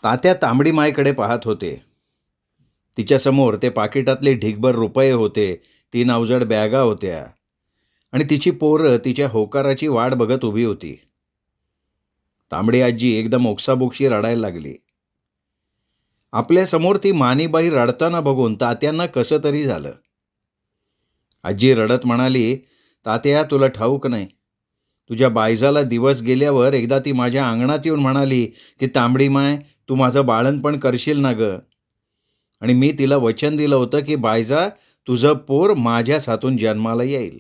तात्या तांबडी मायकडे पाहत होते. तिच्यासमोर ते पाकिटातले ढिगभर रुपये होते, 3 अवजड बॅगा होत्या आणि तिची पोरं तिच्या होकाराची वाट बघत उभी होती. तांबडी आजी एकदम ओक्साबोक्शी रडायला लागली. आपल्यासमोर ती मानीबाई रडताना बघून तात्यांना कसं तरी झालं. आजी रडत म्हणाली, तात्या तुला ठाऊक नाही, तुझ्या बायजाला दिवस गेल्यावर एकदा ती माझ्या अंगणात येऊन म्हणाली की तांबडी माय तू माझं बाळणपण करशील ना ग. आणि मी तिला वचन दिलं होतं की बायजा तुझं पोर माझ्याच हातून जन्माला येईल.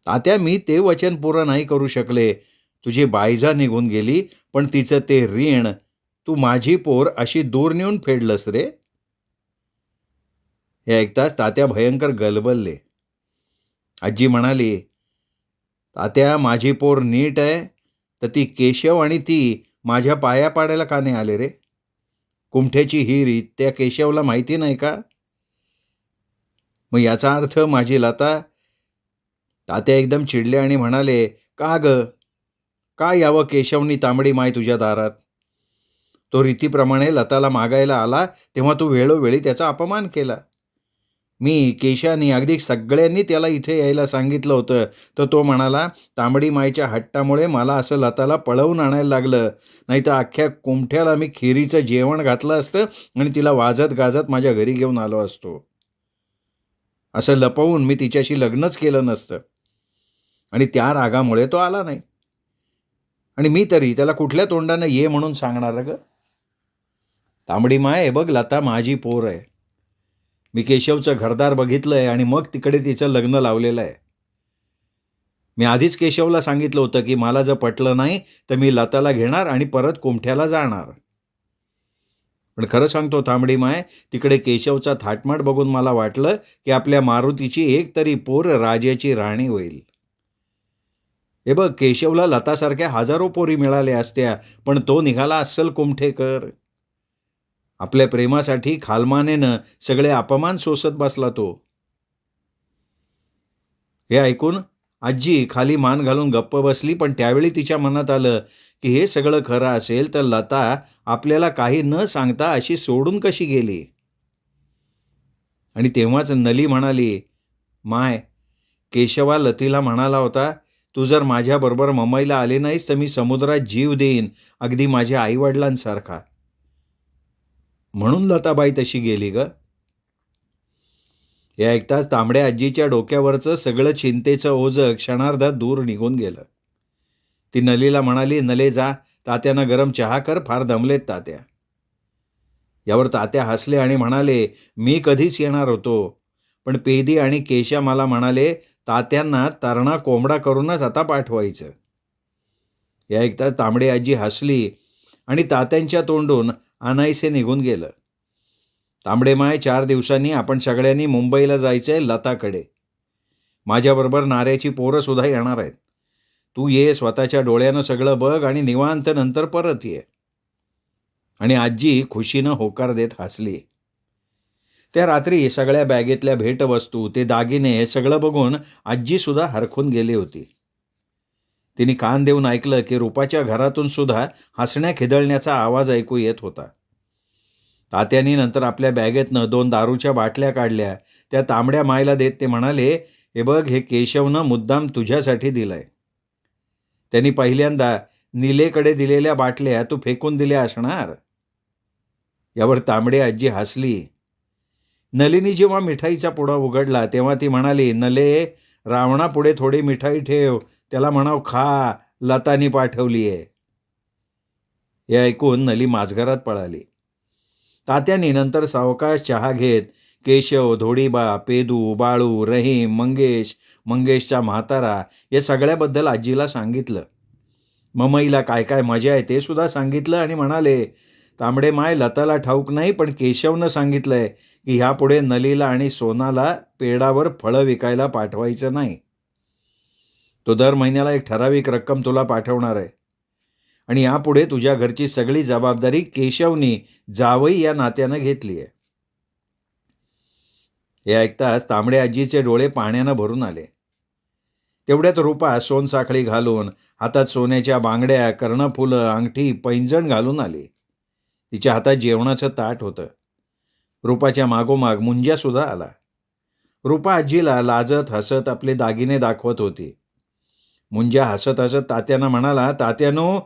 तात्या मी ते वचन पुरं नाही करू शकले. तुझी बायजा निघून गेली, पण तिचं ते ऋण तू माझी पोर अशी दूर नेऊन फेडलंस रे. हे ऐकताच तात्या भयंकर गलबलले. आजी म्हणाली, तात्या माझी पोर नीट आहे तर ती केशव आणि ती माझ्या पाया पाडायला का नाही आले रे. कुमठ्याची ही रीत त्या केशवला माहिती नाही का. मग याचा अर्थ माझी लता. तात्या एकदम चिडले आणि म्हणाले, का ग, का यावं केशवनी तांबडी माय तुझ्या दारात. तो रीतीप्रमाणे लताला मागायला आला तेव्हा तू वेळोवेळी त्याचा अपमान केला. मी केशानी अगदी सगळ्यांनी त्याला इथे यायला सांगितलं होतं, तर तो म्हणाला तांबडी मायच्या हट्टामुळे मला असं लताला पळवून आणायला लागलं, नाही तर अख्ख्या कुमठ्याला मी खिरीचं जेवण घातलं असतं आणि तिला वाजत गाजत माझ्या घरी घेऊन आलो असतो. असं लपवून मी तिच्याशी लग्नच केलं नसतं. आणि त्या रागामुळे तो आला नाही. आणि मी तरी त्याला कुठल्या तोंडानं ये म्हणून सांगणार ग. तांबडी माय, हे बघ लता माझी पोर आहे. मी केशवचं घरदार बघितलंय आणि मग तिकडे तिचं लग्न लावलेलं आहे. मी आधीच केशवला सांगितलं होतं की मला जर पटलं नाही तर मी लताला घेणार आणि परत कुमठ्याला जाणार. पण खरं सांगतो तांबडी माय, तिकडे केशवचा थाटमाट बघून मला वाटलं की आपल्या मारुतीची एक तरी पोर राजाची राणी होईल. हे बघ, केशवला लतासारख्या हजारो पोरी मिळाल्या असत्या, पण तो निघाला अस्सल कुमठेकर. आपल्या प्रेमासाठी खालमानेनं सगळे अपमान सोसत बसला तो. हे ऐकून आजी खाली मान घालून गप्प बसली, पण त्यावेळी तिच्या मनात आलं की हे सगळं खरं असेल तर लता आपल्याला काही न सांगता अशी सोडून कशी गेली. आणि तेव्हाच नली म्हणाली, माय, केशवा लतीला म्हणाला होता, तू जर माझ्याबरोबर मुंबईला आले नाहीस तर मी समुद्रात जीव देईन, अगदी माझ्या आईवडिलांसारखा. म्हणून लताबाई तशी गेली ग. हे ऐकताच तांबड्या आजीच्या डोक्यावरचं सगळं चिंतेचं ओझं क्षणार्धात दूर निघून गेलं. ती नलीला म्हणाली, नले जा, तात्यानं गरम चहा कर, फार दमलेत तात्या. यावर तात्या हसले आणि म्हणाले, मी कधीच येणार होतो, पण पेदी आणि केशा मला म्हणाले तात्यांना तरणा कोंबडा करूनच आता पाठवायचं. हे ऐकताच तांबडी आजी हसली आणि तात्यांच्या तोंडून अनाईसे निघून गेलं. तांबडे माय, 4 दिवसांनी आपण सगळ्यांनी मुंबईला जायचंय लताकडे. माझ्याबरोबर नाऱ्याची पोरं सुद्धा येणार आहेत. तू ये, स्वतःच्या डोळ्यानं सगळं बघ आणि निवांत नंतर परत ये. आणि आजी खुशीनं होकार देत हसली. त्या रात्री सगळ्या बॅगेतल्या भेटवस्तू, ते दागिने, हे सगळं बघून आजी सुद्धा हरखून गेली होती. तिने कान देऊन ऐकलं की रूपाच्या घरातून सुद्धा हसण्या खिदळण्याचा आवाज ऐकू येत होता. तात्यानी नंतर आपल्या बॅगेतनं 2 दारूच्या बाटल्या काढल्या, त्या तांबड्या मायला देत ते म्हणाले, हे बघ, हे केशवनं मुद्दाम तुझ्यासाठी दिलंय. त्यांनी पहिल्यांदा निलेकडे दिलेल्या बाटल्या तू फेकून दिल्या असणार. यावर तांबडी आजी हसली. नलिनी जेव्हा मिठाईचा पुडा उघडला तेव्हा ती म्हणाली, नले, रावणापुढे थोडी मिठाई ठेव, त्याला म्हणाव खा, लतानी पाठवली आहे. हे ऐकून नली माझघरात पळाली. तात्यानी नंतर सावकाश चहा घेत केशव, धोडीबा, पेदू, बाळू, रहीम, मंगेशचा म्हातारा या सगळ्याबद्दल आजीला सांगितलं. ममईला काय काय मजा आहे ते सुद्धा सांगितलं आणि म्हणाले, तांबडे माय, लताला ठाऊक नाही, पण केशवनं सांगितलंय की ह्यापुढे नलीला आणि सोनाला पेडावर फळं विकायला पाठवायचं नाही. तो दर महिन्याला एक ठराविक रक्कम तुला पाठवणार आहे आणि यापुढे तुझ्या घरची सगळी जबाबदारी केशवनी जावई या नात्यानं घेतली आहे. हे ऐकताच तांबडे आजीचे डोळे पाण्यानं भरून आले. तेवढ्यात रूपा सोनसाखळी घालून हातात सोन्याच्या बांगड्या, कर्णफुलं, अंगठी, पैंजण घालून आली. तिच्या हातात जेवणाचं ताट होतं. रूपाच्या मागोमाग मुंजासुद्धा आला. रूपा आजीला लाजत हसत आपले दागिने दाखवत होती. मुंजा हसत हसत तात्यांना म्हणाला, तात्यानो,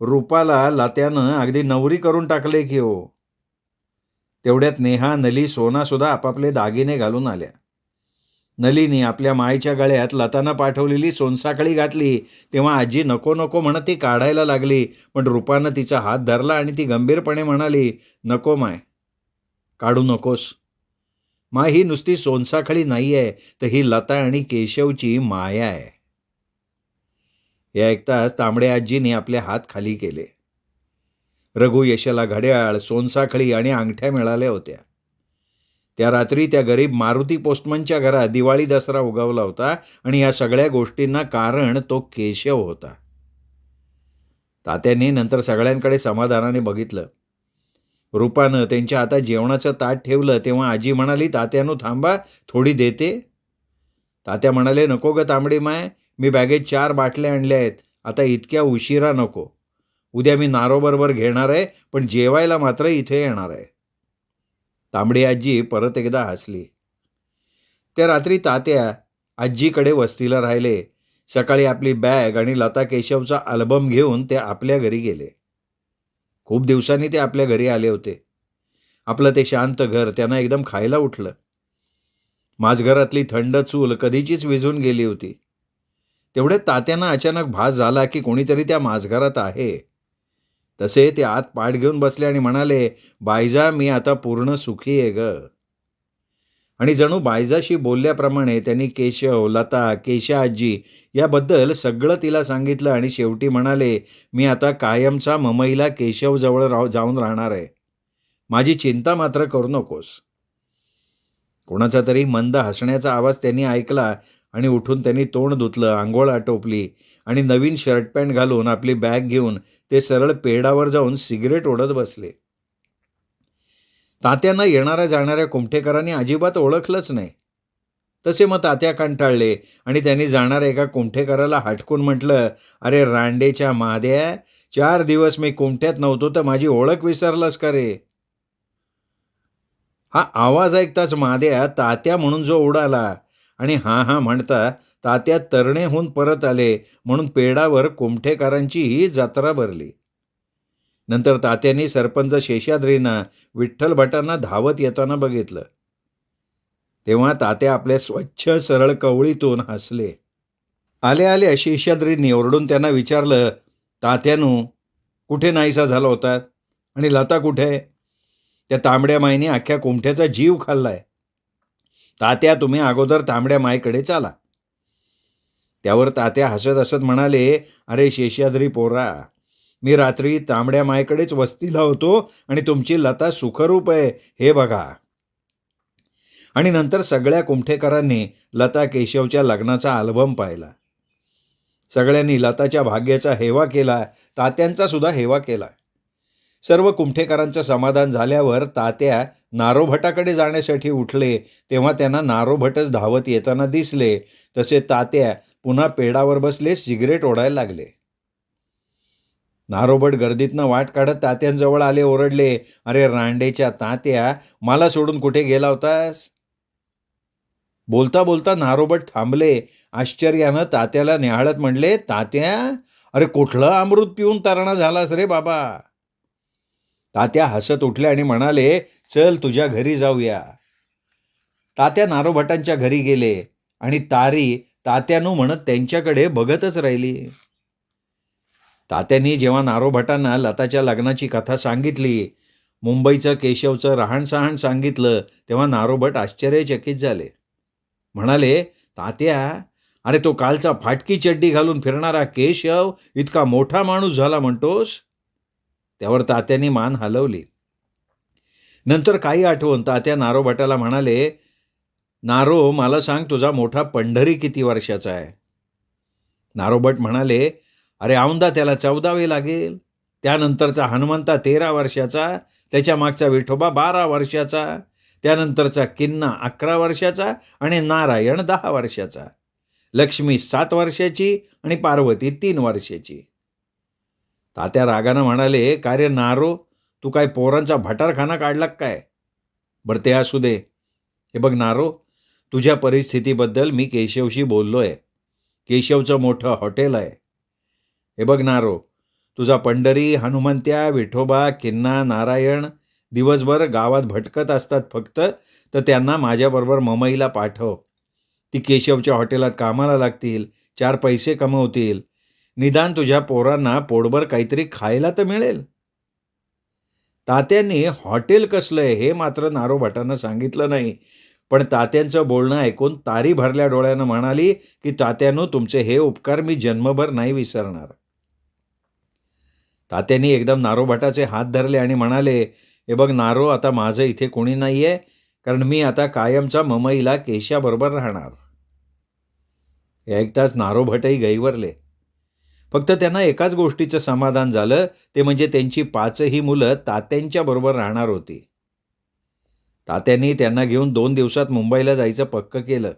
रूपाला लत्यानं अगदी नवरी करून टाकले की हो. तेवढ्यात नेहा, नली, सोनासुद्धा आपापले दागिने घालून आल्या. नलीने आपल्या मायेच्या गळ्यात लतानं पाठवलेली सोनसाखळी घातली तेव्हा आजी नको नको म्हणत ती काढायला लागली, पण रूपानं तिचा हात धरला आणि ती गंभीरपणे म्हणाली, नको माय, काढू नकोस. माय, ही नुसती सोनसाखळी नाही आहे, तर ही लता आणि केशवची माया आहे. हे ऐकताच तांबडे आजीने आपले हात खाली केले. रघु यशाला घड्याळ, सोनसाखळी आणि अंगठ्या मिळाल्या होत्या. त्या रात्री त्या गरीब मारुती पोस्टमनच्या घरात दिवाळी दसरा उगवला होता आणि या सगळ्या गोष्टींना कारण तो केशव होता. तात्यांनी नंतर सगळ्यांकडे समाधानाने बघितलं. रूपानं त्यांच्या हातात जेवणाचं ताट ठेवलं तेव्हा आजी म्हणाली, तात्यानो थांबा, थोडी देते. तात्या म्हणाले, नको ग तांबडी माय, मी बॅगेत 4 बाटल्या आणल्या आहेत. आता इतक्या उशिरा नको. उद्या मी नारोबरोबर घेणार आहे, पण जेवायला मात्र इथे येणार आहे. तांबडी आजी परत एकदा हसली. त्या रात्री तात्या आजीकडे वस्तीला राहिले. सकाळी आपली बॅग आणि लता केशवचा अल्बम घेऊन ते आपल्या घरी गेले. खूप दिवसांनी ते आपल्या घरी आले होते. आपलं ते शांत घर त्यांना एकदम खायला उठलं. माझघरातली थंड चूल कधीचीच विझून गेली होती. तेवढ्यात तात्यांना अचानक भास झाला की कोणीतरी त्या माझघरात आहे. तसे ते आत पाठ घेऊन बसले आणि म्हणाले, बायजा, मी आता पूर्ण सुखी आहे ग. आणि जणू बायजाशी बोलल्याप्रमाणे त्यांनी केशव, लता, केशा आजी याबद्दल सगळं तिला सांगितलं आणि शेवटी म्हणाले, मी आता कायमचा ममईला केशवजवळ जाऊन राहणार आहे. माझी चिंता मात्र करू नकोस. कोणाचा तरी मंद हसण्याचा आवाज त्यांनी ऐकला आणि उठून त्यांनी तोंड धुतलं, आंघोळ आटोपली आणि नवीन शर्ट पॅन्ट घालून आपली बॅग घेऊन ते सरळ पेडावर जाऊन सिगरेट ओढत बसले. तात्यांना येणाऱ्या जाणाऱ्या कुमठेकरांनी अजिबात ओळखलंच नाही. तसे मग तात्या कंटाळले आणि त्यांनी जाणाऱ्या एका कुमठेकराला हटकून म्हटलं, अरे रांडेच्या माद्या, 4 दिवस मी कुमठ्यात नव्हतो तर माझी ओळख विसरलास का रे? हा आवाज ऐकताच माद्या तात्या म्हणून जो उडाला आणि हा हा म्हणता तात्या तरणेहून परत आले म्हणून पेडावर कुमठेकरांचीही जत्रा भरली. नंतर तात्यांनी सरपंच शेषाद्रींना, विठ्ठल भटांना धावत येताना बघितलं. तेव्हा तात्या आपल्या स्वच्छ सरळ कवळीतून हसले. आले आले शेषाद्रींनी ओरडून त्यांना विचारलं, तात्यानू, कुठे नाहीसा झाला होता आणि लता कुठे? त्या तांबड्या माईने अख्ख्या कुमठ्याचा जीव खाल्लाय. तात्या, तुम्ही अगोदर तांबड्या माईकडे चाला. त्यावर तात्या हसत हसत म्हणाले, अरे शेषाद्री पोरा, मी रात्री तांबड्या मायकडेच वस्तीला होतो आणि तुमची लता सुखरूप आहे हे बघा. आणि नंतर सगळ्या कुमठेकरांनी लता केशवच्या लग्नाचा अल्बम पाहिला. सगळ्यांनी लताच्या भाग्याचा हेवा केला, तात्यांचा सुद्धा हेवा केला. सर्व कुमठेकरांचं समाधान झाल्यावर तात्या नारोभटाकडे जाण्यासाठी उठले तेव्हा त्यांना नारोभटच धावत येताना दिसले. तसे तात्या पुन्हा पेडावर बसले, सिगरेट ओढायला लागले. नारोभट गर्दीतनं वाट काढत तात्यांजवळ आले, ओरडले, अरे रांडेच्या तात्या, मला सोडून कुठे गेला होतास? बोलता बोलता नारोभट थांबले. आश्चर्यानं तात्याला निहाळत म्हणले, तात्या, अरे कुठलं अमृत पिऊन तरणा झालास रे बाबा? तात्या हसत उठले आणि म्हणाले, चल तुझ्या घरी जाऊया. तात्या नारोभटांच्या घरी गेले आणि तारी तात्यानू म्हणत त्यांच्याकडे बघतच राहिली. तात्यांनी जेव्हा नारोभटांना लताच्या लग्नाची कथा सांगितली, मुंबईचं केशवचं रहाणसहाण सांगितलं, तेव्हा नारोभट आश्चर्यचकित झाले. म्हणाले, तात्या, अरे तो कालचा फाटकी चड्डी घालून फिरणारा केशव इतका मोठा माणूस झाला म्हणतोस? त्यावर तात्यांनी मान हलवली. नंतर काही आठवून तात्या नारोभटाला म्हणाले, नारो, मला सांग, तुझा मोठा पंढरी किती वर्षाचा आहे? नारोभट म्हणाले, अरे औंदा त्याला 14वे लागेल. त्यानंतरचा हनुमंता 13 वर्षाचा, त्याच्या मागचा विठोबा 12 वर्षाचा, त्यानंतरचा किन्ना 11 वर्षाचा आणि नारायण 10 वर्षाचा. लक्ष्मी 7 वर्षाची आणि पार्वती 3 वर्षाची. तात्या रागानं म्हणाले, "काय रे नारो, तू काय पोरांचा भटारखाना काढला का काय? बरं ते असू दे. हे बघ नारो, तुझ्या परिस्थितीबद्दल मी केशवशी बोललोय. केशवचं मोठं हॉटेल आहे. हे बघ नारो, तुझा पंढरी, हनुमंत्या, विठोबा, किन्ना, नारायण दिवसभर गावात भटकत असतात फक्त, तर त्यांना माझ्याबरोबर ममईला पाठव. ती केशवच्या हॉटेलात कामाला लागतील, 4 पैसे कमवतील. निदान तुझ्या पोरांना पोटभर काहीतरी खायला तर मिळेल." तात्यांनी हॉटेल कसलंय हे मात्र नारोभटांना सांगितलं नाही. पण तात्यांचं बोलणं ऐकून तारी भरल्या डोळ्यानं म्हणाली, की "तात्यानो, तुमचे हे उपकार मी जन्मभर नाही विसरणार." तात्यांनी एकदम नारोभटाचे हात धरले आणि म्हणाले, "हे बघ नारो, आता माझं इथे कोणी नाही आहे, कारण मी आता कायमचा ममईला केशाबरोबर राहणार." हे ऐकताच नारोभटही गैरवरले. फक्त त्यांना एकाच गोष्टीचं समाधान झालं, ते म्हणजे त्यांची 5ही मुलं तात्यांच्या बरोबर राहणार होती. तात्यांनी त्यांना घेऊन 2 दिवसात मुंबईला जायचं पक्कं केलं.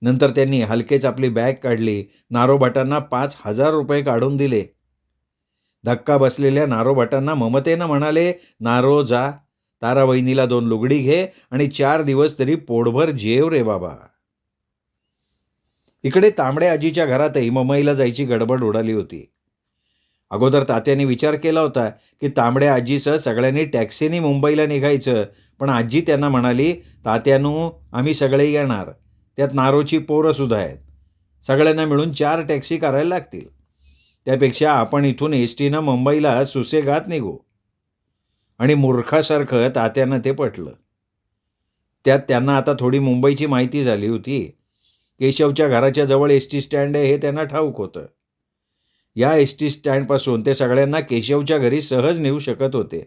नंतर त्यांनी हलकेच आपली बॅग काढली, नारोभटांना ₹5,000 काढून दिले. धक्का बसलेल्या नारोभटांना ममतेनं म्हणाले, "नारो जा, तारावहिनीला 2 लुगडी घे आणि 4 दिवस तरी पोटभर जेव रे बाबा." इकडे तांबडे आजीच्या घरातही ममईला जायची गडबड उडाली होती. अगोदर तात्यांनी विचार केला होता, की तांबड्या आजीसह सगळ्यांनी टॅक्सीने मुंबईला निघायचं, पण आजी त्यांना म्हणाली, "तात्यानो, आम्ही सगळे येणार. त्यात नारोची पोरंसुद्धा आहेत. सगळ्यांना मिळून 4 टॅक्सी करायला लागतील. त्यापेक्षा आपण इथून एसटीनं मुंबईला सुसेगात निघू." आणि मूर्खासारखं तात्यांना ते पटलं. त्यात त्यांना आता थोडी मुंबईची माहिती झाली होती. केशवच्या घराच्या जवळ एसटी स्टँड आहे हे त्यांना ठाऊक होतं. या एसटी स्टँडपासून ते सगळ्यांना केशवच्या घरी सहज नेऊ शकत होते.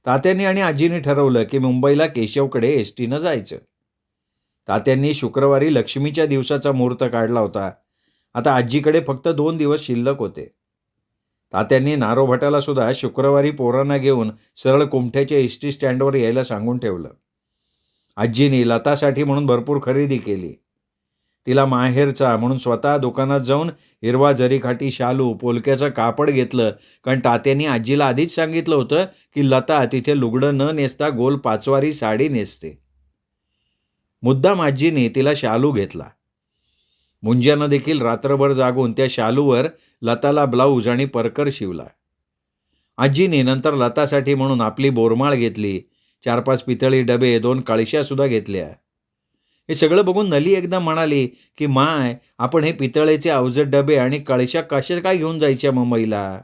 तात्यांनी आणि आजीने ठरवलं, की मुंबईला केशवकडे एसटीनं जायचं. तात्यांनी शुक्रवारी लक्ष्मीच्या दिवसाचा मुहूर्त काढला होता. आता आजीकडे फक्त 2 दिवस शिल्लक होते. तात्यांनी नारोभटाला सुद्धा शुक्रवारी पोरांना घेऊन सरळ कुमठ्याच्या एसटी स्टँडवर यायला सांगून ठेवलं. आजीने लतासाठी म्हणून भरपूर खरेदी केली. तिला माहेरचा म्हणून स्वतः दुकानात जाऊन हिरवा जरीकाठी शालू, पोलक्याचं कापड घेतलं, कारण तात्यांनी आजीला आधीच सांगितलं होतं, की लता तिथे लुगडं न नेसता गोल 5वारी साडी नेसते. मुद्दाम आजीने तिला शालू घेतला. मुंज्यानं देखील रात्रभर जागून त्या शालूवर लताला ब्लाऊज आणि परकर शिवला. आजीने नंतर लतासाठी म्हणून आपली बोरमाळ घेतली. 4-5 पितळी डबे, 2 कळश्यासुद्धा घेतल्या. हे सगळं बघून नली एकदम म्हणाली, की "माय, आपण हे पितळेचे अवजड डबे आणि कळशा कशा काय घेऊन जायच्या मुंबईला?"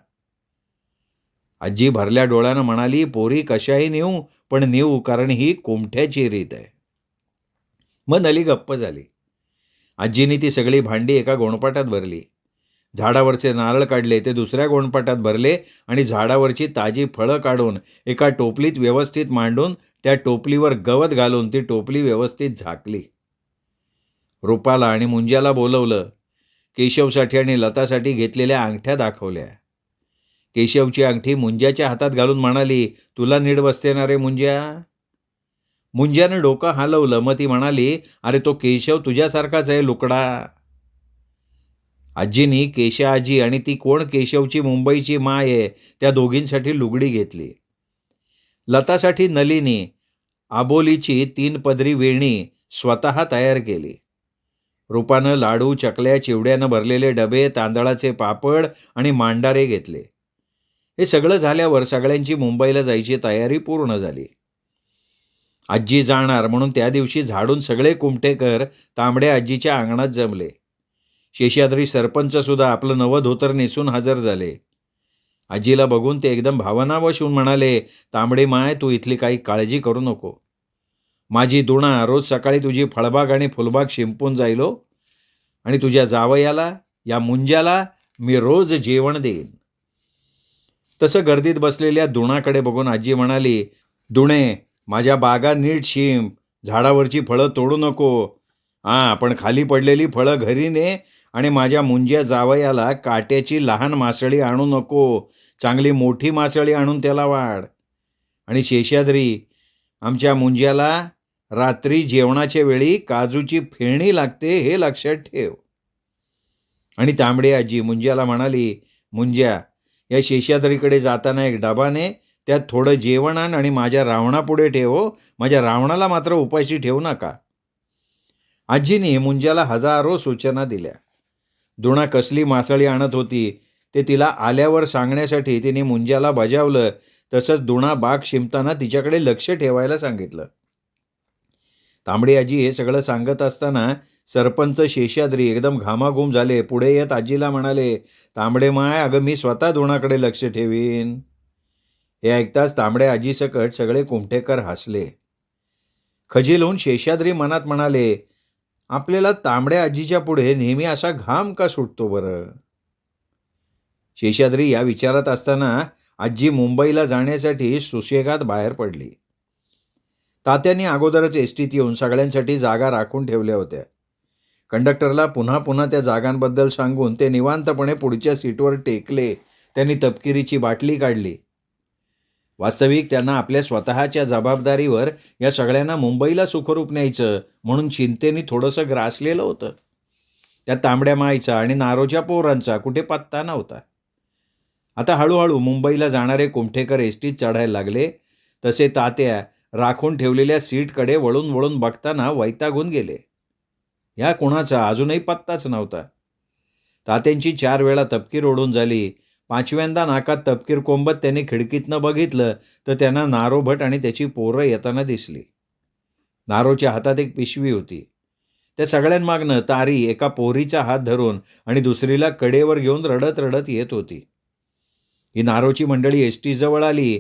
आजी भरल्या डोळ्यानं म्हणाली, "पोरी, कशाही नेऊ, पण नेऊ, कारण ही कुमठ्याची रीत आहे." मग नली गप्प झाली. आजीने ती सगळी भांडी एका गोणपाटात भरली. झाडावरचे नारळ काढले, ते दुसऱ्या गोणपाटात भरले आणि झाडावरची ताजी फळं काढून एका टोपलीत व्यवस्थित मांडून त्या टोपलीवर गवत घालून ती टोपली व्यवस्थित झाकली. रूपाला आणि मुंज्याला बोलवलं. केशवसाठी आणि लतासाठी घेतलेल्या अंगठ्या दाखवल्या. केशवची अंगठी मुंज्याच्या हातात घालून म्हणाली, "तुला नीट बसते ना रे मुंज्या?" मुंज्यानं डोकं हलवलं. मग ती म्हणाली, "अरे, तो केशव तुझ्यासारखाच आहे लुकडा." आजीनी केशा आजी आणि ती कोण केशवची मुंबईची माय आहे त्या दोघींसाठी लुगडी घेतली. लतासाठी नलिनी आबोलीची 3 पदरी वेणी स्वतः तयार केली. रूपानं लाडू, चकल्या, चिवड्यानं भरलेले डबे, तांदळाचे पापड आणि मांडारे घेतले. हे सगळं झाल्यावर सगळ्यांची मुंबईला जायची तयारी पूर्ण झाली. आजी जाणार म्हणून त्या दिवशी झाडून सगळे कुमठेकर तांबड्या आजीच्या अंगणात जमले. शेषाद्री सरपंचसुद्धा आपलं नवं धोतर नेसून हजर झाले. आजीला बघून ते एकदम भावनावश होऊन म्हणाले, "तांबडी माय, तू इथली काही काळजी करू नको. माझी दुणा रोज सकाळी तुझी फळबाग आणि फुलबाग शिंपून जाईलो आणि तुझ्या जावयाला, या मुंज्याला मी रोज जेवण देईन." तसं गर्दीत बसलेल्या दुणाकडे बघून आजी म्हणाली, "दुणे, माझ्या बागा नीट शिंप, झाडावरची फळं तोडू नको. पण खाली पडलेली फळं घरी ने आणि माझ्या मुंज्या जावयाला काट्याची लहान मासळी आणू नको. चांगली मोठी मासळी आणून त्याला वाढ. आणि शेषाद्री, आमच्या मुंज्याला रात्री जेवणाच्या वेळी काजूची फेणी लागते हे लक्षात ठेव. आणि तांबडी आजी मुंज्याला म्हणाली, मुंज्या, या शेषाद्रीकडे जाताना एक डबा ने, त्यात थोडं जेवण आण आणि माझ्या रावणापुढे ठेव हो. माझ्या रावणाला मात्र उपाशी ठेवू नका. आजीने मुंज्याला हजारो सूचना दिल्या. दुणा कसली मासळी आणत होती ते तिला आल्यावर सांगण्यासाठी तिने मुंज्याला बजावलं. तसंच दुणा बाग शिंपताना तिच्याकडे लक्ष ठेवायला सांगितलं. तांबडी आजी हे सगळं सांगत असताना सरपंच शेषाद्री एकदम घामाघूम झाले. पुढे येत आजीला म्हणाले, तांबडे माय, अगं मी स्वतः दुणाकडे लक्ष ठेवीन. हे ऐकताच तांबड्या आजीसकट सगळे कुमठेकर हसले. खजील होऊन शेषाद्री मनात म्हणाले, आपल्याला तांबड्या आजीच्या पुढे नेहमी असा घाम का सुटतो बरं. शेषाद्री या विचारात असताना आजी मुंबईला जाण्यासाठी सुशेगात बाहेर पडली. तात्यांनी अगोदरच एसटीत येऊन सगळ्यांसाठी जागा राखून ठेवल्या होत्या. कंडक्टरला पुन्हा पुन्हा त्या जागांबद्दल सांगून ते निवांतपणे पुढच्या सीटवर टेकले. त्यांनी तपकिरीची बाटली काढली. वास्तविक त्यांना आपल्या स्वतःच्या जबाबदारीवर या सगळ्यांना मुंबईला सुखरूप न्यायचं म्हणून चिंतेने थोडंसं ग्रासलेलं होतं. त्या तांबड्या माईचा आणि नारोच्या पोरांचा कुठे पत्ता नव्हता. आता हळूहळू मुंबईला जाणारे कुमठेकर एसटीत चढायला लागले. तसे तात्या राखून ठेवलेल्या सीटकडे वळून वळून बघताना वैतागून गेले. या कोणाचा अजूनही पत्ताच नव्हता. तात्यांची 4 वेळा तपकीर ओढून झाली. 5व्यांदा नाकात तपकीर कोंबत त्यांनी खिडकीतनं बघितलं तर त्यांना नारोभट आणि त्याची पोरं येताना दिसली. नारोच्या हातात एक पिशवी होती. त्या सगळ्यांमागनं तारी एका पोरीचा हात धरून आणि दुसरीला कडेवर घेऊन रडत रडत येत होती. ही नारोची मंडळी एसटी जवळ आली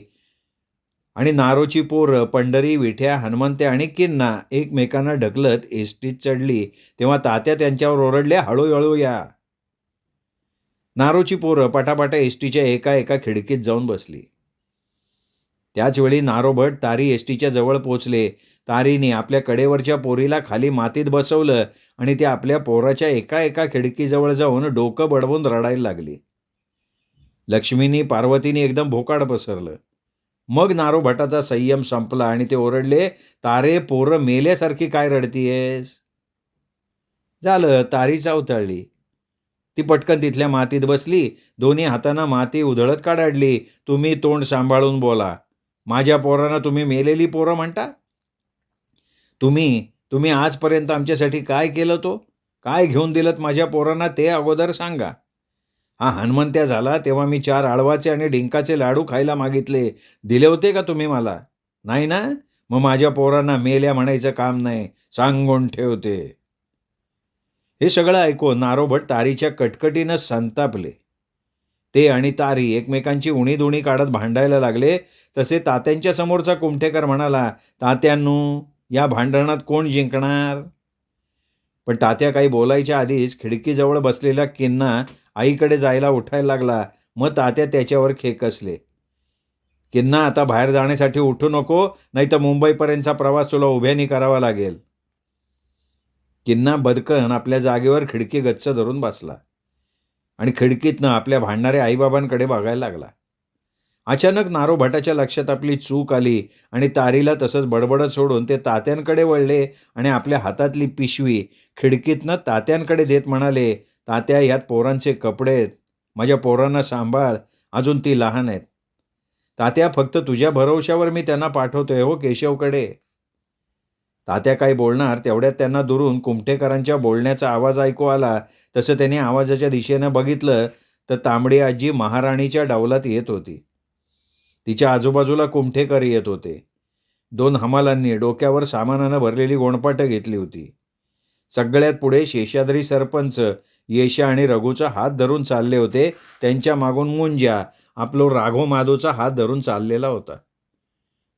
आणि नारोची पोरं पंढरी, विठ्या, हनुमंत्या आणि किन्ना एकमेकांना ढकलत एसटीत चढली. तेव्हा तात्या त्यांच्यावर ओरडले, हळूहळू या. नारोची पोरं पटापटा एसटीच्या एका खिडकीत जाऊन बसली. त्याचवेळी नारोभट तारी एसटीच्या जवळ पोचले. तारीने आपल्या कडेवरच्या पोरीला खाली मातीत बसवलं आणि ती आपल्या पोराच्या एका खिडकीजवळ जाऊन डोकं बडवून रडायला लागली. लक्ष्मीनी, पार्वतीने एकदम भोकाड पसरलं. मग नारोभटाचा संयम संपला आणि ते ओरडले, तारे, पोरं मेल्यासारखी काय रडतीयेस. झालं, तारी चावताळली. ती पटकन तिथल्या मातीत बसली. दोन्ही हातांना माती उधळत काढली. तुम्ही तोंड सांभाळून बोला. माझ्या पोरांना तुम्ही मेलेली पोरं म्हणता. तुम्ही आजपर्यंत आमच्यासाठी काय केलं, तो काय घेऊन दिलं माझ्या पोरांना ते अगोदर सांगा. हा हनुमंत्या झाला तेव्हा मी 4 आळवाचे आणि डिंकाचे लाडू खायला मागितले, दिले होते का तुम्ही मला? नाही ना. मग माझ्या पोरांना मेल्या म्हणायचं काम नाही, सांगून ठेवते. हे सगळं ऐकून नारोभट तारीच्या कटकटीनं संतापले. ते आणि तारी एकमेकांची उणीधुणी काढत भांडायला लागले. तसे तात्यांच्या समोरचा कुमठेकर म्हणाला, तात्यांनो, या भांडणात कोण जिंकणार. पण तात्या काही बोलायच्या आधीच खिडकीजवळ बसलेला किन्ना आईकडे जायला उठायला लागला. मग तात्या त्याच्यावर खेकसले. किन्ना, आता बाहेर जाण्यासाठी उठू नको, नाही तर मुंबईपर्यंतचा प्रवास तुला उभ्यानी करावा लागेल. किन्ना बदकन आपल्या जागेवर खिडकी गच्च धरून बसला आणि खिडकीतनं आपल्या भांडणाऱ्या आईबाबांकडे बघायला लागला. अचानक नारोभटाच्या लक्षात आपली चूक आली आणि तारीला तसंच बडबडत सोडून ते तात्यांकडे वळले आणि आपल्या हातातली पिशवी खिडकीतनं तात्यांकडे देत म्हणाले, तात्या, ह्यात पोरांचे कपडे आहेत. माझ्या पोरांना सांभाळ, अजून ती लहान आहेत. तात्या, फक्त तुझ्या भरवशावर मी त्यांना पाठवतोय हो केशवकडे. तात्या काय बोलणार तेवढ्यात त्यांना दुरून कुमठेकरांच्या बोलण्याचा आवाज ऐकू आला. तसं त्यांनी आवाजाच्या दिशेनं बघितलं तर तांबडी आजी महाराणीच्या डावलात येत होती. तिच्या आजूबाजूला कुमठेकर येत होते. 2 हमालांनी डोक्यावर सामानानं भरलेली गोणपाटं घेतली होती. सगळ्यात पुढे शेषाद्री सरपंच येशा आणि रघूचा हात धरून चालले होते. त्यांच्या मागून मुंज्या आपलो राघो माधवचा हात धरून चाललेला होता.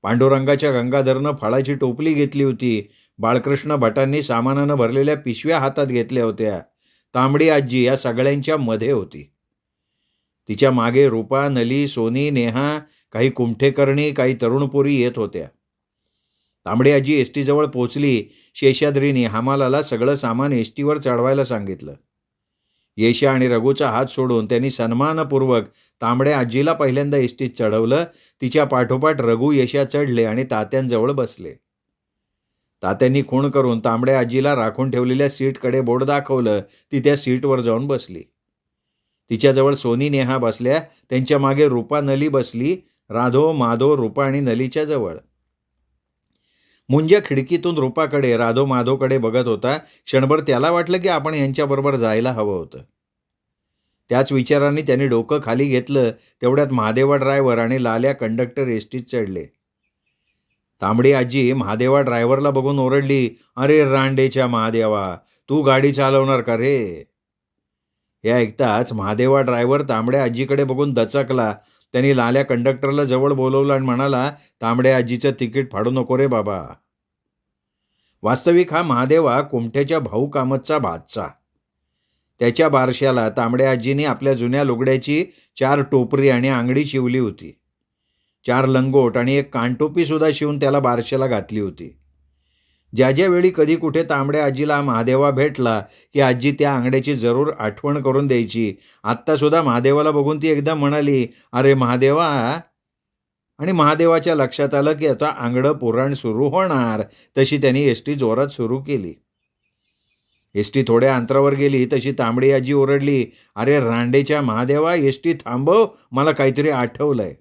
पांडुरंगाच्या गंगाधरनं फळाची टोपली घेतली होती. बाळकृष्ण भटांनी सामानानं भरलेल्या पिशव्या हातात घेतल्या होत्या. तांबडी आजी या सगळ्यांच्या मध्ये होती. तिच्या मागे रूपा, नली, सोनी, नेहा, काही कुमठेकरणी, काही तरुणपोरी येत होत्या. तांबडी आजी एसटीजवळ पोचली. शेषाद्रीने हमालाला सगळं सामान एसटीवर चढवायला सांगितलं. येशा आणि रघूचा हात सोडून त्यांनी सन्मानपूर्वक तांबड्या आजीला पहिल्यांदा एसटीत चढवलं. तिच्या पाठोपाठ रघू, येशा चढले आणि तात्यांजवळ बसले. तात्यांनी खूण करून तांबड्या आजीला राखून ठेवलेल्या सीटकडे बोट दाखवलं. ती त्या सीटवर जाऊन बसली. तिच्याजवळ सोनी नेहा बसल्या. त्यांच्या मागे रूपा नली बसली. राधो माधो रूपा आणि नलीच्या जवळ. मुंज्या खिडकीतून रूपाकडे राधो माधोकडे बघत होता. क्षणभर त्याला वाटलं की आपण यांच्याबरोबर जायला हवं होतं. त्याच विचारांनी त्यांनी डोकं खाली घेतलं. तेवढ्यात महादेवा ड्रायव्हर आणि लाल्या कंडक्टर एसटीत चढले. तांबडी आजी महादेवा ड्रायव्हरला बघून ओरडली, "अरे रांडेच्या महादेवा, तू गाडी चालवणार का रे?" हे ऐकताच महादेवा ड्रायव्हर तांबड्या आजीकडे बघून दचकला. त्यांनी लाल्या कंडक्टरला जवळ बोलवलं आणि म्हणाला, "तांबड्या आजीचं तिकीट फाडू नको रे बाबा." वास्तविक हा महादेवा कुमठ्याच्या भाऊ कामतचा भाचा. त्याच्या बारशाला तांबड्या आजीने आपल्या जुन्या लुगड्याची 4 टोपरी आणि आंगडी शिवली होती. 4 लंगोट आणि एक कानटोपी सुद्धा शिवून त्याला बारशाला घातली होती. ज्या वेळी कधी कुठे तांबड्या आजीला महादेवा भेटला की आजी त्या आंगड्याची जरूर आठवण करून द्यायची. आत्तासुद्धा महादेवाला बघून ती एकदम म्हणाली, "अरे महादेवा." आणि महादेवाच्या लक्षात आलं की आता आंगडं पुराण सुरू होणार. तशी त्यांनी एसटी जोरात सुरू केली. एसटी थोड्या अंतरावर गेली तशी तांबडी आजी ओरडली, "अरे रांडेच्या महादेवा, एसटी थांबव, मला काहीतरी आठवलंय."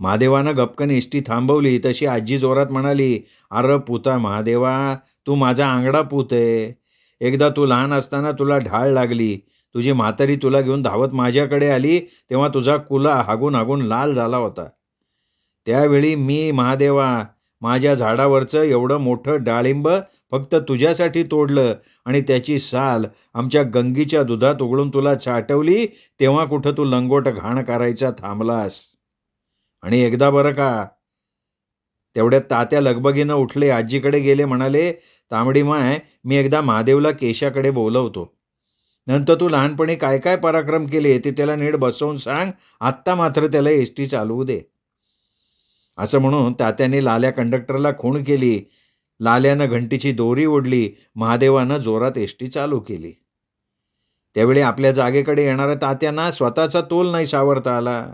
महादेवानं गपकन एसटी थांबवली तशी आजी जोरात म्हणाली, "अरे पुता महादेवा, तू माझा आंगडा पूत आहे. एकदा तू लहान असताना तुला ढाळ लागली. तुझी म्हातारी तुला घेऊन धावत माझ्याकडे आली तेव्हा तुझा कुला हागून हागून लाल झाला होता. त्यावेळी मी महादेवा माझ्या झाडावरचं एवढं मोठं डाळिंब फक्त तुझ्यासाठी तोडलं आणि त्याची साल आमच्या गंगीच्या दुधात उघडून तुला चाटवली. तेव्हा कुठं तू लंगोट घाण करायचा थांबलास. आणि एकदा बरं का." तेवढ्यात तात्या लगबगीनं उठले, आजीकडे गेले, म्हणाले, "तांबडी माय, मी एकदा महादेवला केशाकडे बोलवतो. नंतर तू लहानपणी काय काय पराक्रम केले ते त्याला नीट बसवून सांग. आत्ता मात्र त्याला एसटी चालवू दे." असं म्हणून तात्याने लाल्या कंडक्टरला खूण केली. लाल्यानं घंटीची दोरी ओढली. महादेवानं जोरात एसटी चालू केली. त्यावेळी आपल्या जागेकडे येणाऱ्या तात्यांना स्वतःचा तोल नाही सावरता आला.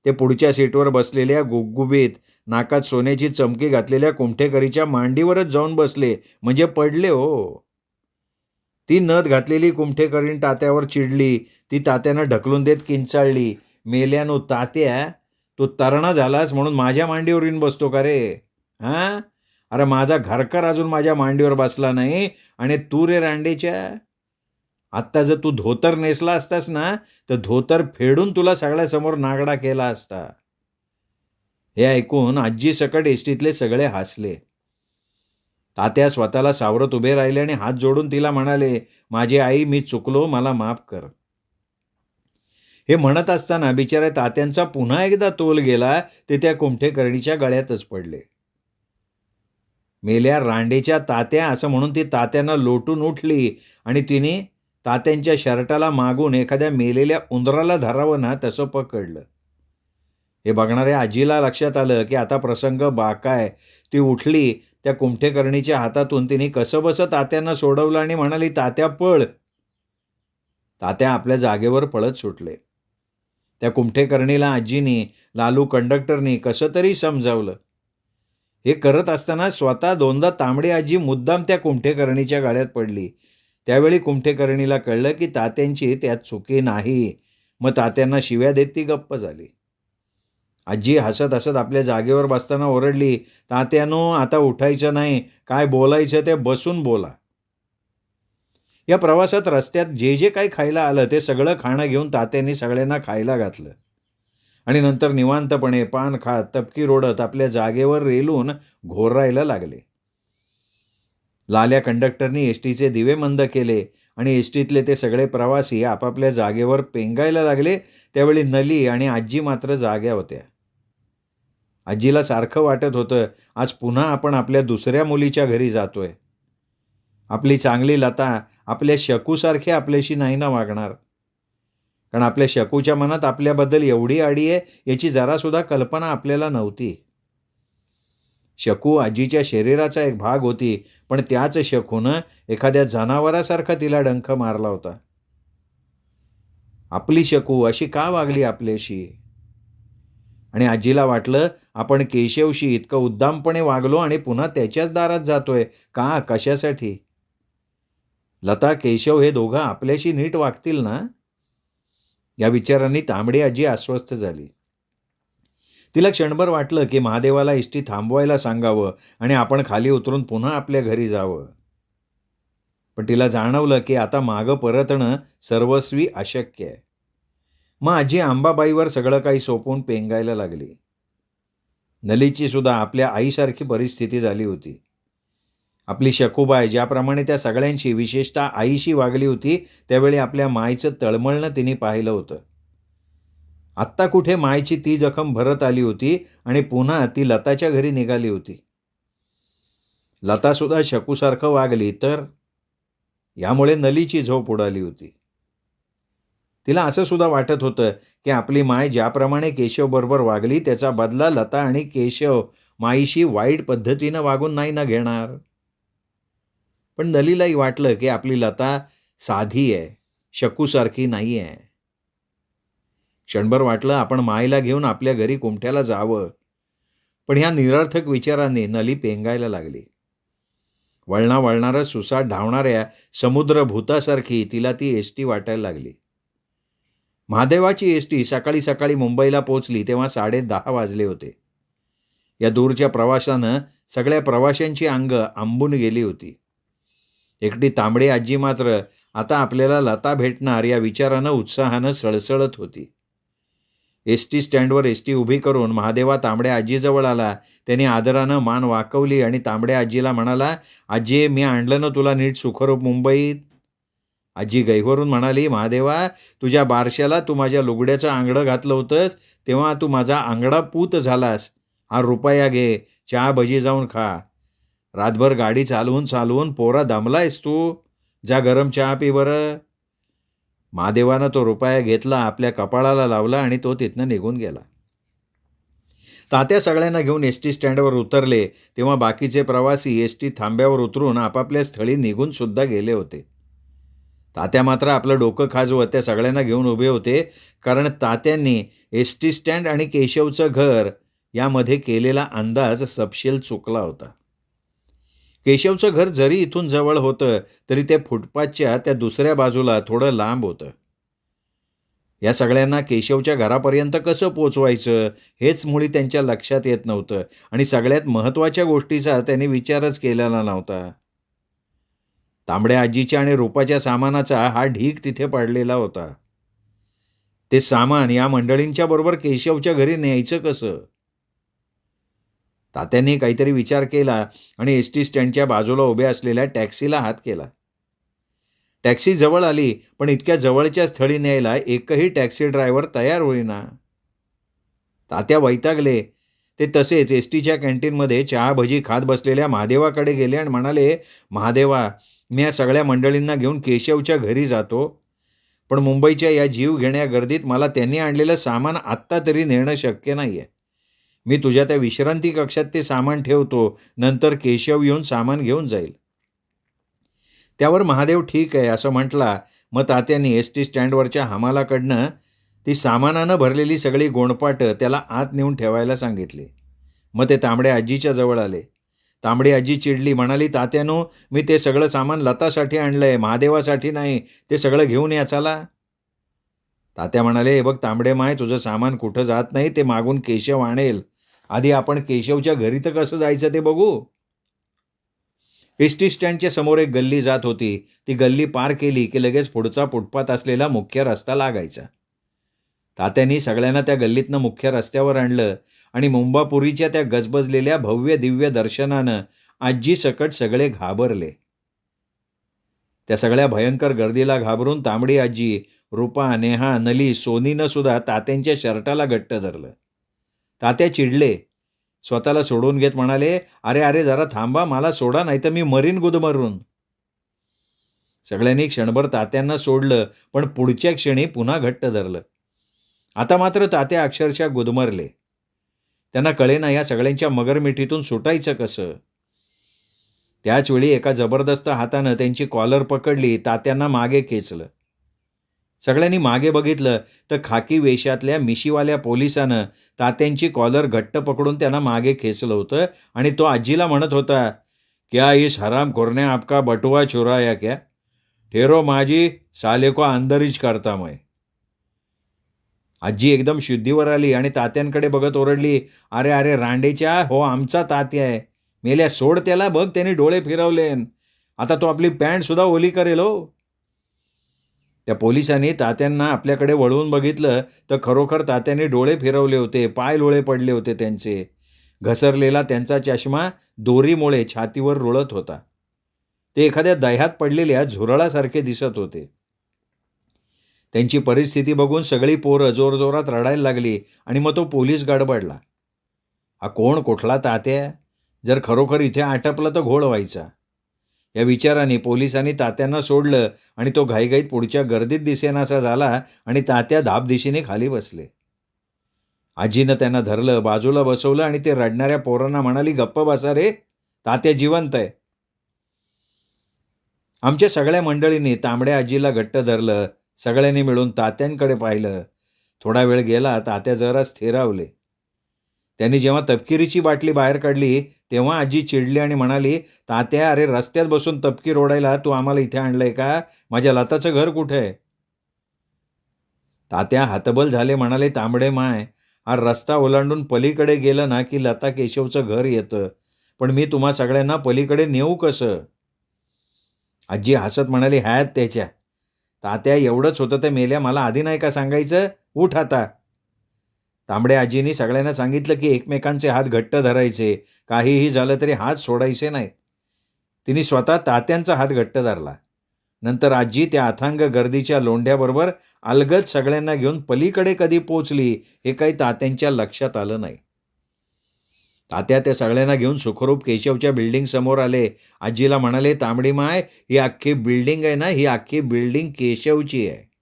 ते पुढच्या सीटवर बसलेल्या गुबगुबीत नाकात सोन्याची चमकी घातलेल्या कुमठेकरीच्या मांडीवरच जाऊन बसले. म्हणजे पडले हो. ती नथ घातलेली कुमठेकरीण तात्यावर चिडली. ती तात्यानं ढकलून देत किंचाळली, "मेल्यानो तात्या, तू तरणा झालास म्हणून माझ्या मांडीवर येऊन बसतो का रे? हां? अरे माझा घरकर अजून माझ्या मांडीवर बसला नाही आणि तू रे रांडेच्या. आत्ता जर तू धोतर नेसला असतास ना तर धोतर फेडून तुला सगळ्यासमोर नागडा केला असता." हे ऐकून आजी सकट एसटीतले सगळे हसले. तात्या स्वतःला सावरत उभे राहिले आणि हात जोडून तिला म्हणाले, "माझी आई, मी चुकलो, मला माफ कर." हे म्हणत असताना बिचाऱ्या तात्यांचा पुन्हा एकदा तोल गेला. ते त्या कुमठेकरणीच्या गळ्यातच पडले. "मेल्या रांडेच्या तात्या," असं म्हणून ती तात्यांना लोटून उठली आणि तिने तात्यांच्या शर्टाला मागून एखाद्या मेलेल्या उंदराला धरावं ना तसं पकडलं. हे बघणाऱ्या आजीला लक्षात आलं की आता प्रसंग बाकाय. ती उठली. त्या कुमठेकरणीच्या हातातून तिने कसंबसं तात्यांना सोडवलं आणि म्हणाली, "तात्या पळ." तात्या आपल्या जागेवर पळत सुटले. त्या कुमठेकरणीला आजीनी, लालू कंडक्टरनी कसं तरी समजावलं. हे करत असताना स्वतः दोनदा तांबडी आजी मुद्दाम त्या कुमठेकरणीच्या गाळ्यात पडली. त्यावेळी कुमठेकरणीला कळलं की तात्यांची त्यात चुकी नाही. मग तात्यांना शिव्या देत ती गप्प झाली. आजी हसत हसत आपल्या जागेवर बसताना ओरडली, "तात्यानो, आता उठायचं नाही. काय बोलायचं ते बसून बोला." या प्रवासात रस्त्यात जे जे काही खायला आलं ते सगळं खाणं घेऊन तात्यांनी सगळ्यांना खायला घातलं आणि नंतर निवांतपणे पान खात तपकी रोडत आपल्या जागेवर रेलून घोरायला लागले. लाल्या कंडक्टरनी एसटीचे दिवे मंद केले आणि एसटीतले ते सगळे प्रवासी आपापल्या जागेवर पेंगायला लागले. त्यावेळी नली आणि आजी मात्र जाग्या होत्या. आजीला सारखं वाटत होतं, आज पुन्हा आपण आपल्या दुसऱ्या मुलीच्या घरी जातोय. आपली चांगली लता आपल्या शकूसारखी आपल्याशी नाही ना वागणार. कारण आपल्या शकूच्या मनात आपल्याबद्दल एवढी आडी आहे याची जरासुद्धा कल्पना आपल्याला नव्हती. शकू आजीच्या शरीराचा एक भाग होती, पण त्याच शकूनं एखाद्या जनावरासारखा तिला डंख मारला होता. आपली शकू अशी का वागली आपल्याशी? आणि आजीला वाटलं आपण केशवशी इतकं उद्दामपणे वागलो आणि पुन्हा त्याच्याच दारात जातोय का, कशासाठी? लता, केशव हे दोघं आपल्याशी नीट वागतील ना? या विचारांनी तांबडी आजी अस्वस्थ झाली. तिला क्षणभर वाटलं की महादेवाला एसटी थांबवायला सांगावं आणि आपण खाली उतरून पुन्हा आपल्या घरी जावं. पण तिला जाणवलं की आता मागं परतणं सर्वस्वी अशक्य आहे. मग आजी अंबाबाईवर सगळं काही सोपवून पेंगायला लागली. नलीची सुद्धा आपल्या आईसारखी परिस्थिती झाली होती. आपली शकुबाई ज्याप्रमाणे त्या सगळ्यांशी, विशेषतः आईशी वागली होती, त्यावेळी आपल्या मायचं तळमळणं तिने पाहिलं होतं. आत्ता कुठे मायची ती जखम भरत आली होती आणि पुन्हा ती लताच्या घरी निघाली होती. लतासुद्धा शकूसारखं वागली तर यामुळे नलीची झोप उडाली होती. तिला असं सुद्धा वाटत होतं की आपली माय ज्याप्रमाणे केशवबरोबर वागली त्याचा बदला लता आणि केशव माईशी वाईट पद्धतीनं वागून नाही ना घेणार. पण नलीलाही वाटलं की आपली लता साधी आहे, शकूसारखी नाही आहे. क्षणभर वाटलं आपण मायला घेऊन आपल्या घरी कुमठ्याला जावं. पण ह्या निरर्थक विचारांनी नली पेंगायला लागली. वळणारं सुसाट धावणाऱ्या समुद्रभूतासारखी तिला ती एसटी वाटायला लागली. महादेवाची एसटी सकाळी सकाळी मुंबईला पोचली तेव्हा 10:30 वाजले होते. या दूरच्या प्रवासानं सगळ्या प्रवाशांची अंगं आंबून गेली होती. एकटी तांबडी आजी मात्र आता आपल्याला लता भेटणार या विचारानं उत्साहानं सळसळत होती. एसटी स्टँडवर एसटी उभी करून महादेवा तांबड्या आजीजवळ आला. त्याने आदरानं मान वाकवली आणि तांबड्या आजीला म्हणाला, आजी, मी आणलं ना तुला नीट सुखरूप मुंबईत? आजी गैवरून म्हणाली, महादेवा, तुझ्या बारशाला तू माझ्या लुगड्याचं आंगडं घातलं होतंस तेव्हा तू माझा आंगडा पूत झालास. हा रुपया घे, चहा भजी जाऊन खा. रातभर गाडी चालवून पोरा दमलायस तू. जा गरम चहा पी बरं. महादेवानं तो रुपया घेतला, आपल्या कपाळाला लावला आणि तो तिथनं निघून गेला. तात्या सगळ्यांना घेऊन एसटी स्टँडवर उतरले तेव्हा बाकीचे प्रवासी एसटी थांब्यावर उतरून आपापल्या स्थळी निघून सुद्धा गेले होते. तात्या मात्र आपलं डोकं खाजवत त्या सगळ्यांना घेऊन उभे होते, कारण तात्यांनी एसटी स्टँड आणि केशवचं घर यामध्ये केलेला अंदाज सपशेल चुकला होता. केशवचं घर जरी इथून जवळ होतं तरी ते फुटपाथच्या त्या दुसऱ्या बाजूला थोडं लांब होतं. या सगळ्यांना केशवच्या घरापर्यंत कसं पोचवायचं हेच मुळी त्यांच्या लक्षात येत नव्हतं आणि सगळ्यात महत्त्वाच्या गोष्टीचा त्यांनी विचारच केलेला नव्हता. तांबड्या आजीच्या आणि रूपाच्या सामानाचा हा ढीग तिथे पडलेला होता. ते सामान या मंडळींच्या बरोबर केशवच्या घरी न्यायचं कसं? तात्यांनी काहीतरी विचार केला आणि एसटी स्टँडच्या बाजूला उभ्या असलेल्या टॅक्सीला हात केला. टॅक्सी जवळ आली, पण इतक्या जवळच्या स्थळी न्यायला एकही टॅक्सी ड्रायव्हर तयार होईना. तात्या वैतागले. ते तसेच एसटीच्या कॅन्टीनमध्ये चहा भजी खात बसलेल्या महादेवाकडे गेले आणि म्हणाले, महादेवा, मी या सगळ्या मंडळींना घेऊन केशवच्या घरी जातो, पण मुंबईच्या या जीव घेण्या गर्दीत मला त्यांनी आणलेलं सामान आत्ता तरी नेणं शक्य नाही आहे. मी तुझ्या त्या विश्रांती कक्षात ते सामान ठेवतो, नंतर केशव येऊन सामान घेऊन जाईल. त्यावर महादेव ठीक आहे असं म्हटला. मग तात्यांनी एसटी स्टँडवरच्या हमालाकडनं ती सामानानं भरलेली सगळी गोणपाटं त्याला आत नेऊन ठेवायला सांगितली. मग ते तांबड्या आजीच्या जवळ आले. तांबडी आजी चिडली, म्हणाली, तात्यानो, मी ते सगळं सामान लतासाठी आणलंय, महादेवासाठी नाही. ते सगळं घेऊन या चला. तात्या म्हणाले, हे बघ तांबडे माय, तुझं सामान कुठं जात नाही, ते मागून केशव आणेल. आधी आपण केशवच्या घरी तर कसं जायचं ते बघू. एसटी स्टँडच्या समोर एक गल्ली जात होती. ती गल्ली पार केली की लगेच पुढचा फुटपाथ असलेला मुख्य रस्ता लागायचा. तात्यांनी सगळ्यांना त्या गल्लीतनं मुख्य रस्त्यावर आणलं आणि मुंबापुरीच्या त्या गजबजलेल्या भव्य दिव्य दर्शनानं आजी सकट सगळे घाबरले. त्या सगळ्या भयंकर गर्दीला घाबरून तांबडी आजी, रूपा, नेहा, नली, सोनीनं सुद्धा तात्यांच्या शर्टाला घट्ट धरलं. तात्या चिडले. स्वतःला सोडून घेत म्हणाले, अरे अरे, जरा थांबा, मला सोडा, नाही तर मी मरीन गुदमरून. सगळ्यांनी क्षणभर तात्यांना सोडलं, पण पुढच्या क्षणी पुन्हा घट्ट धरलं. आता मात्र तात्या अक्षरशः गुदमरले. त्यांना कळेना या सगळ्यांच्या मगरमिठीतून सुटायचं कसं. त्याचवेळी एका जबरदस्त हातानं त्यांची कॉलर पकडली, तात्यांना मागे खेचलं. सगळ्यांनी मागे बघितलं तर खाकी वेशातल्या मिशीवाल्या पोलिसानं तात्यांची कॉलर घट्ट पकडून त्यांना मागे खेचलं होतं आणि तो आजीला म्हणत होता, क्या इस हरामखोर ने आपका बटुआ चुराया क्या? ठेरो माझी साले को अंदरच करता मैं. आजी एकदम शुद्धीवर आली आणि तात्यांकडे बघत ओरडली, अरे अरे रांडेच्या, हो आमचा तात्या आहे. मेल्या सोड त्याला, बघ त्याने डोळे फिरवलेन. आता तो आपली पॅन्ट सुद्धा ओली करेल हो. त्या पोलिसांनी तात्यांना आपल्याकडे वळवून बघितलं तर खरोखर तात्यांनी डोळे फिरवले होते, पाय लोळे पडले होते त्यांचे. घसरलेला त्यांचा चष्मा दोरीमुळे छातीवर रुळत होता. ते एखाद्या दह्यात पडलेल्या झुरळासारखे दिसत होते. त्यांची परिस्थिती बघून सगळी पोरं जोरजोरात रडायला लागली आणि मग तो पोलीस गडबडला. हा कोण कुठला तात्या? जर खरोखर इथे आटपला तर घोळ व्हायचा. या विचाराने पोलिसांनी तात्यांना सोडलं आणि तो घाईघाईत पुढच्या गर्दीत दिसेनासा झाला आणि तात्या धापदिशेने खाली बसले. आजीनं त्यांना धरलं, बाजूला बसवलं आणि ते रडणाऱ्या पोरांना म्हणाली, गप्प बसा रे, तात्या जिवंत आहे. आमच्या सगळ्या मंडळींनी तांबड्या आजीला घट्ट धरलं. सगळ्यांनी मिळून तात्यांकडे पाहिलं. थोडा वेळ गेला, तात्या जरा स्थिरावले. त्यांनी जेव्हा तपकिरीची बाटली बाहेर काढली तेव्हा आजी चिडली आणि म्हणाली, तात्या, अरे रस्त्यात बसून तपकीर ओढायला तू आम्हाला इथे आणलंय का? माझ्या लताचं घर कुठे आहे? तात्या हतबल झाले, म्हणाले, तांबडे माय, हा रस्ता ओलांडून पलीकडे गेलं ना की लता केशवचं घर येतं. पण मी तुम्हा सगळ्यांना पलीकडे नेऊ कसं? आजी हसत म्हणाली, ह्यात त्याच्या. तात्या, एवढंच होतं ते मेल्या, मला आधी नाही का सांगायचं? उठ आता. तांबड्या आजींनी सगळ्यांना सांगितलं की एकमेकांचे हात घट्ट धरायचे, काहीही झालं तरी हात सोडायचे नाहीत. तिने स्वतः तात्यांचा हात घट्ट धरला. नंतर आजी त्या अथांग गर्दीच्या लोंढ्याबरोबर अलगद सगळ्यांना घेऊन पलीकडे कधी पोचली हे काही तात्यांच्या लक्षात आलं नाही. तात्या त्या सगळ्यांना घेऊन सुखरूप केशवच्या बिल्डिंग समोर आले. आजीला म्हणाले, तांबडी माय, ही अख्खी बिल्डिंग आहे ना, ही अख्खी बिल्डिंग केशवची आहे.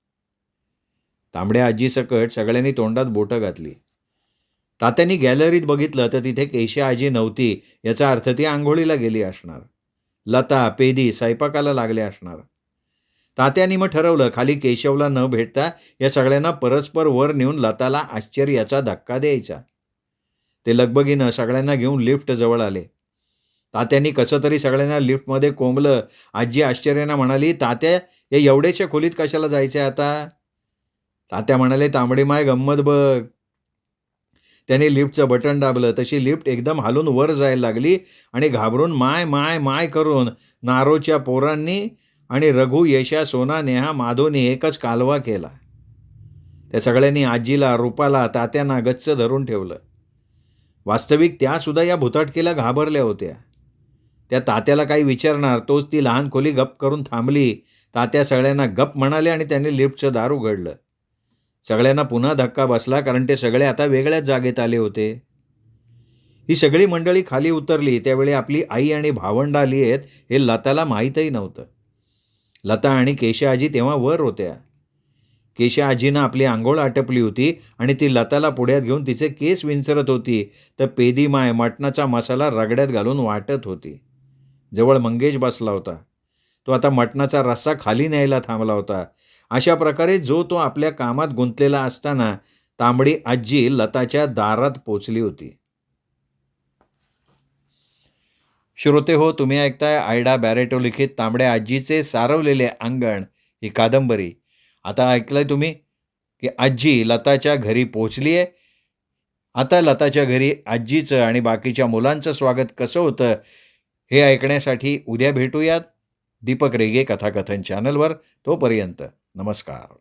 तांबड्या आजीसकट सगळ्यांनी तोंडात बोटं घातली. तात्यांनी गॅलरीत बघितलं तर तिथे केशा आजी नव्हती. याचा अर्थ ती आंघोळीला गेली असणार. लता, पेदी स्वयंपाकाला लागल्या असणार. तात्यांनी मग ठरवलं, खाली केशवला न भेटता या सगळ्यांना परस्पर वर नेऊन लताला आश्चर्याचा धक्का द्यायचा. ते लगबगीनं सगळ्यांना घेऊन लिफ्ट जवळ आले. तात्यांनी कसं तरी सगळ्यांना लिफ्टमध्ये कोंबलं. आजी आश्चर्यानं म्हणाली, तात्या, या एवढ्याच्या खोलीत कशाला जायचं आता? तात्या म्हणाले, तांबडी माय, गंमत बघ. त्याने लिफ्टचं बटन दाबलं. तशी लिफ्ट एकदम हालून वर जायला लागली आणि घाबरून माय माय माय करून नारोच्या पोरांनी आणि रघु, यशा, सोना, नेहा, माधवनी एकच कालवा केला. त्या सगळ्यांनी आजीला, रूपाला, तात्यांना गच्च धरून ठेवलं. वास्तविक त्यासुद्धा या भुताटकीला घाबरल्या होत्या. त्या तात्याला काही विचारणार, तोच ती लहान खोली गप करून थांबली. तात्या सगळ्यांना गप म्हणाले आणि त्यांनी लिफ्टचं दार उघडलं. सगळ्यांना पुन्हा धक्का बसला, कारण ते सगळे आता वेगळ्याच जागेत आले होते. ही सगळी मंडळी खाली उतरली त्यावेळी आपली आई आणि भावंड आली आहेत हे लताला माहीतही नव्हतं. लता आणि केशा आजी तेव्हा वर होत्या. केशा आजीनं आपली आंघोळ आटपली होती आणि ती लताला पुढ्यात घेऊन तिचे केस विंचरत होती, तर पेदी माय मटणाचा मसाला रगड्यात घालून वाटत होती. जवळ मंगेश बसला होता. तो आता मटणाचा रस्सा खाली न्यायला थांबला होता. अशा प्रकारे जो तो आपल्या कामात गुंतलेला असताना तांबडी आजी लताच्या दारात पोचली होती. श्रोते हो, तुम्ही ऐकताय आयडा बॅरेटो लिखित तांबड्या आजीचे सारवलेले अंगण ही कादंबरी. आता ऐकलंय तुम्ही की आजी लताच्या घरी पोचली आहे. आता लताच्या घरी आजीचं आणि बाकीच्या मुलांचं स्वागत कसं होतं हे ऐकण्यासाठी उद्या भेटूयात दीपक रेगे कथाकथन चॅनलवर. तोपर्यंत नमस्कार.